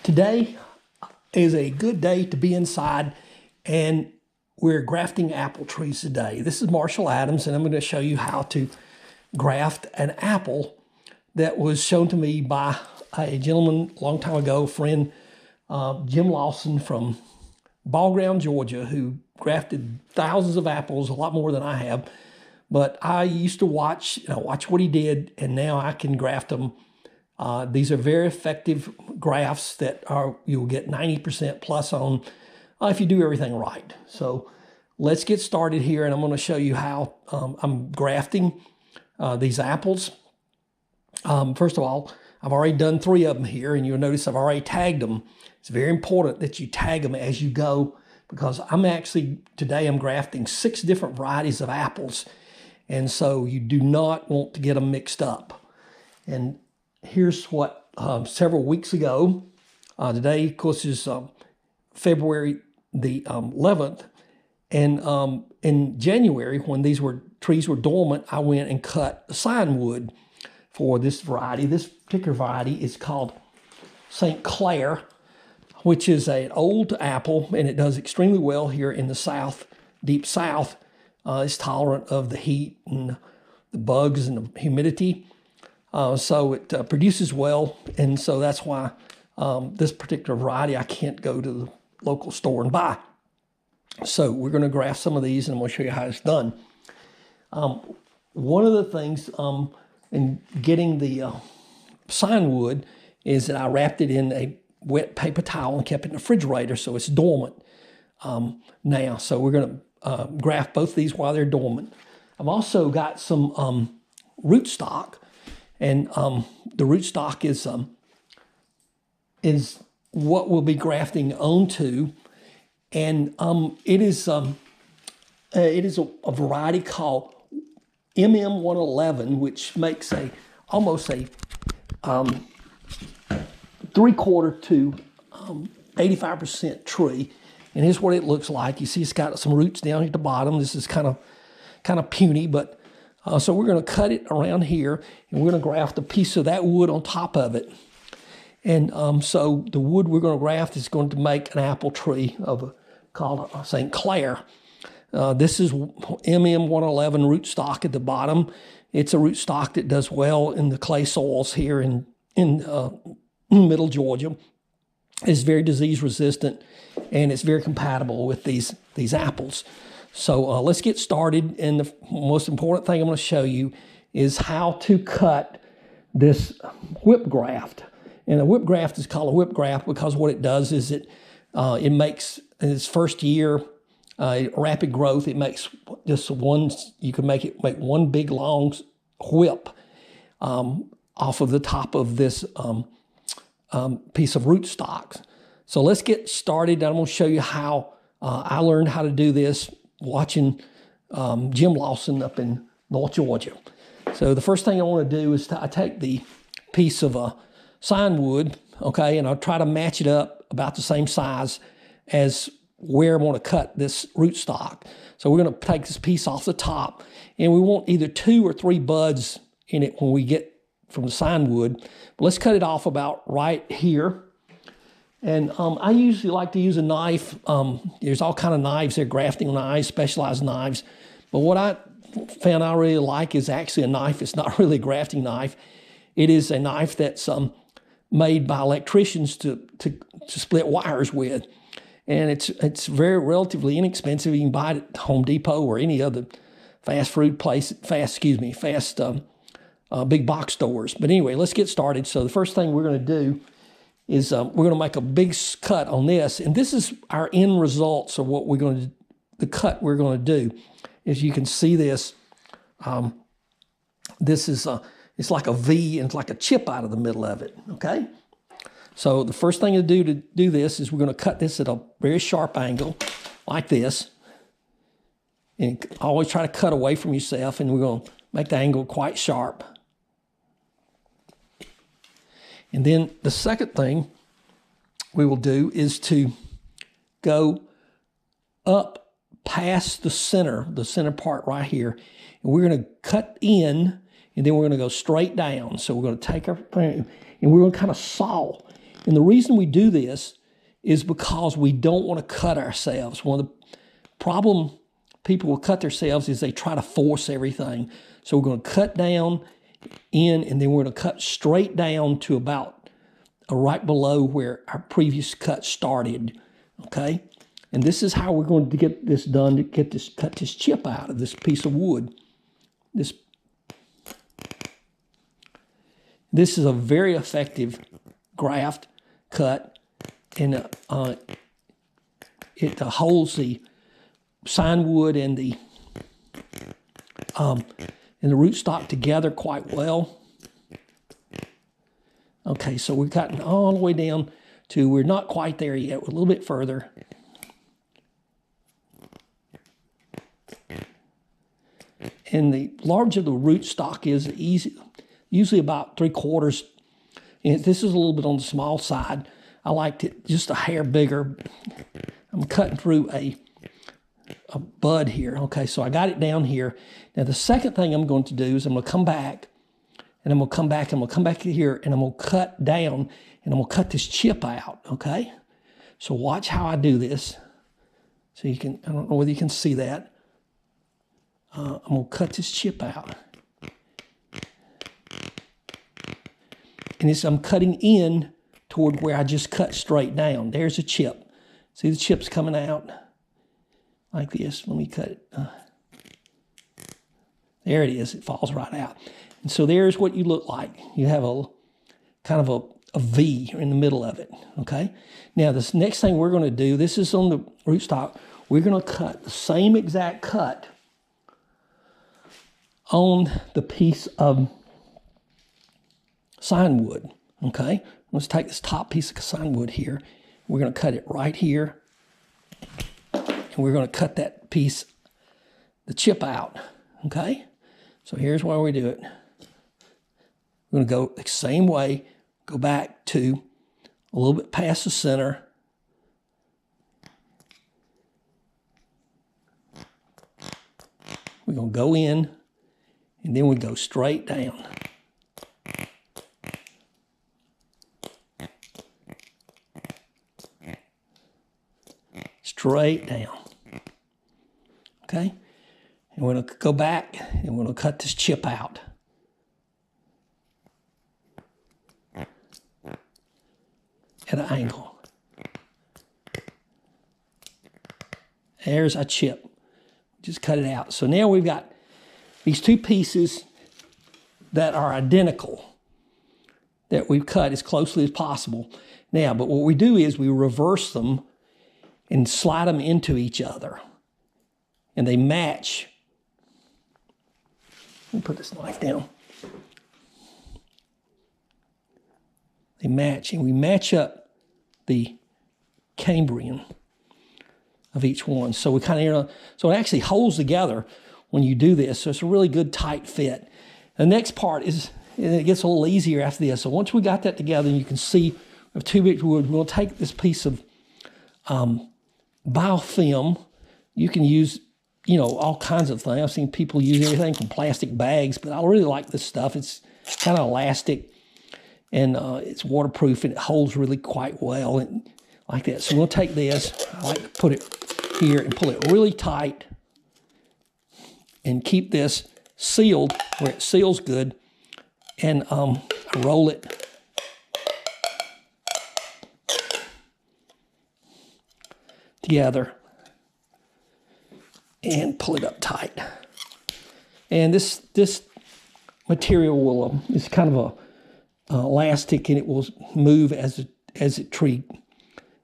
Today is a good day to be inside, and we're grafting apple trees today. This is Marshall Adams, and I'm going to show you how to graft an apple that was shown to me by a gentleman a long time ago, friend Jim Lawson from Ball Ground, Georgia, who grafted thousands of apples, a lot more than I have. But I used to watch what he did, and now I can graft them. These are very effective grafts that you'll get 90% plus on if you do everything right. So let's get started here, and I'm going to show you how I'm grafting these apples. First of all, I've already done 3 of them here, and you'll notice I've already tagged them. It's very important that you tag them as you go, because today I'm grafting 6 different varieties of apples, and so you do not want to get them mixed up. And here's what several weeks ago, today of course is February the 11th, and in January, when these trees were dormant, I went and cut sign wood for this variety. This particular variety is called St. Clair, which is an old apple, and it does extremely well here in the South, deep South. It's tolerant of the heat and the bugs and the humidity. So it produces well, and so that's why this particular variety I can't go to the local store and buy. So we're going to graft some of these, and I'm going to show you how it's done. One of the things in getting the sign wood is that I wrapped it in a wet paper towel and kept it in the refrigerator, so it's dormant now. So we're going to graft both these while they're dormant. I've also got some rootstock. And the rootstock is what we'll be grafting onto, and it is a variety called MM111, which makes almost a 3/4 to 85% tree. And here's what it looks like. You see, it's got some roots down at the bottom. This is kind of puny, but so we're going to cut it around here, and we're going to graft a piece of that wood on top of it. And so the wood we're going to graft is going to make an apple tree called St. Clair. This is MM111 rootstock at the bottom. It's a rootstock that does well in the clay soils here in middle Georgia. It's very disease resistant, and it's very compatible with these apples. So let's get started, and the most important thing I'm going to show you is how to cut this whip graft. And a whip graft is called a whip graft because what it does is it makes, in its first year, rapid growth. It makes just you can make one big long whip off of the top of this piece of rootstock. So let's get started. I'm going to show you how I learned how to do this watching Jim Lawson up in North Georgia. So the first thing I want to do is I take the piece of sign wood, okay, and I'll try to match it up about the same size as where I want to cut this rootstock. So we're going to take this piece off the top, and we want either 2 or 3 buds in it when we get from the sign wood. But let's cut it off about right here. And I usually like to use a knife. There's all kind of knives there, grafting knives, specialized knives. But what I found I really like is actually a knife. It's not really a grafting knife. It is a knife that's made by electricians to split wires with. And it's very relatively inexpensive. You can buy it at Home Depot or any other fast big box stores. But anyway, let's get started. So the first thing we're going to do is we're going to make a big cut on this, and this is our end results of what the cut we're going to do. As you can see this, this is it's like a V, and it's like a chip out of the middle of it, okay? So the first thing to do this is we're going to cut this at a very sharp angle, like this. And always try to cut away from yourself, and we're going to make the angle quite sharp. And then the second thing we will do is to go up past the center part right here. And we're going to cut in, and then we're going to go straight down. So we're going to take our, and we're going to kind of saw. And the reason we do this is because we don't want to cut ourselves. One of the problem people will cut themselves is they try to force everything. So we're going to cut down in, and then we're going to cut straight down to about right below where our previous cut started, okay? And this is how we're going to get this done, to get this, cut this chip out of this piece of wood. This is a very effective graft cut, and it holds the sign wood and the rootstock together quite well. Okay, so we've gotten all the way down to, we're not quite there yet, we're a little bit further. And the larger the rootstock is, usually about 3/4. And this is a little bit on the small side. I liked it just a hair bigger. I'm cutting through a bud here. Okay, so I got it down here. Now the second thing I'm going to do is I'm going to come back, and I'm going to come back, and I'm going to come back here, and I'm going to cut down, and I'm going to cut this chip out, okay? So watch how I do this. So you can, I don't know whether you can see that. I'm going to cut this chip out. And I'm cutting in toward where I just cut straight down. There's a chip. See the chip's coming out like this. Let me cut it. There it is. It falls right out. And so there's what you look like. You have a kind of a V in the middle of it, okay? Now, this next thing we're going to do, this is on the rootstock. We're going to cut the same exact cut on the piece of sign wood, okay? Let's take this top piece of sign wood here. We're going to cut it right here, and we're going to cut that piece, the chip out, okay? So here's why we do it. We're going to go the same way, go back to a little bit past the center. We're going to go in, and then we go straight down. Straight down. Okay? And we're going to go back, and we're going to cut this chip out. At an angle. There's our chip. Just cut it out. So now we've got these two pieces that are identical that we've cut as closely as possible. Now, but what we do is we reverse them and slide them into each other. And they match. Let me put this knife down. They match, and we match up the cambrian of each one. So we kind of, so it actually holds together when you do this. So it's a really good tight fit. The next part is, and it gets a little easier after this. So once we got that together, and you can see we have 2 big wood, we'll take this piece of biofilm. You can use, all kinds of things. I've seen people use everything from plastic bags, but I really like this stuff. It's kind of elastic, and it's waterproof, and it holds really quite well, and like that. So we'll take this. I like to put it here and pull it really tight and keep this sealed where it seals good, and roll it together and pull it up tight. And this material will is kind of a elastic, and it will move as it tree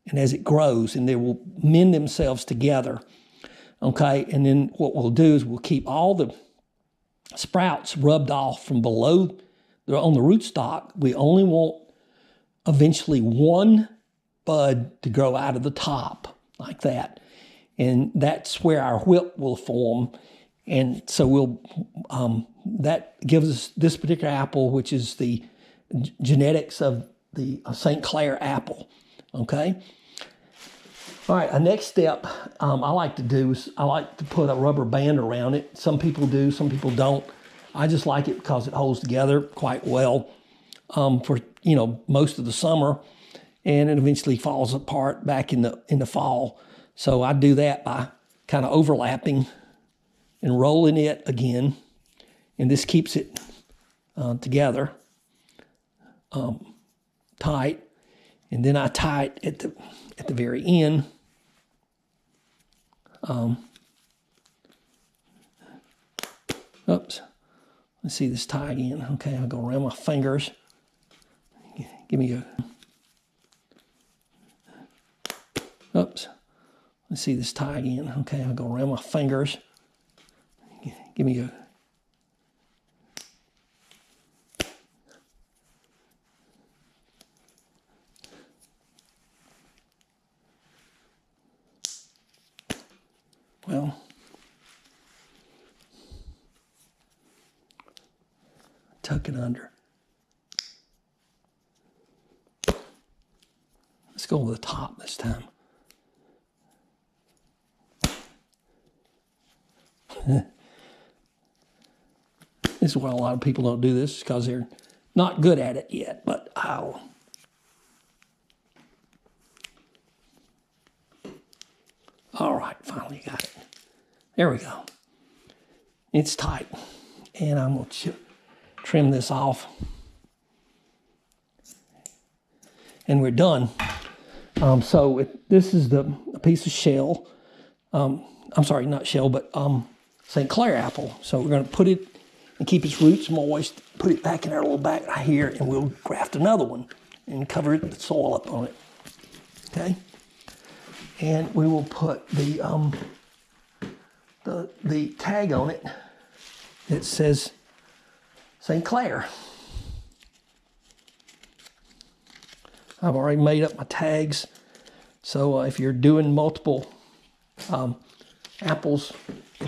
and as it grows, and they will mend themselves together. Okay, and then what we'll do is we'll keep all the sprouts rubbed off from below. They're on the rootstock. We only want eventually one bud to grow out of the top like that, and that's where our whip will form. And so we'll that gives us this particular apple, which is the genetics of the St. Clair apple. Okay. All right, our next step I like to do is I like to put a rubber band around it. Some people do, some people don't. I just like it because it holds together quite well for most of the summer. and it eventually falls apart back in the fall. So I do that by kind of overlapping and rolling it again, and this keeps it together tight. And then I tie it at the very end. Oops. Let's see this tie again. Okay, I'll go around my fingers. Give me a. Oops. Let's see this tie again. Okay, I'll go around my fingers. Give me a. Well, tuck it under. Let's go over the top this time. This is why a lot of people don't do this, because they're not good at it yet, but I'll. All right, finally got it. There we go. It's tight. And I'm going to trim this off. And we're done. This is a piece of shell. I'm sorry, not shell, but St. Clair apple. So we're going to put it and keep its roots moist, put it back in our little bag right here, and we'll graft another one and cover the soil up on it. Okay? And we will put the tag on it that says St. Clair. I've already made up my tags, so if you're doing multiple apples,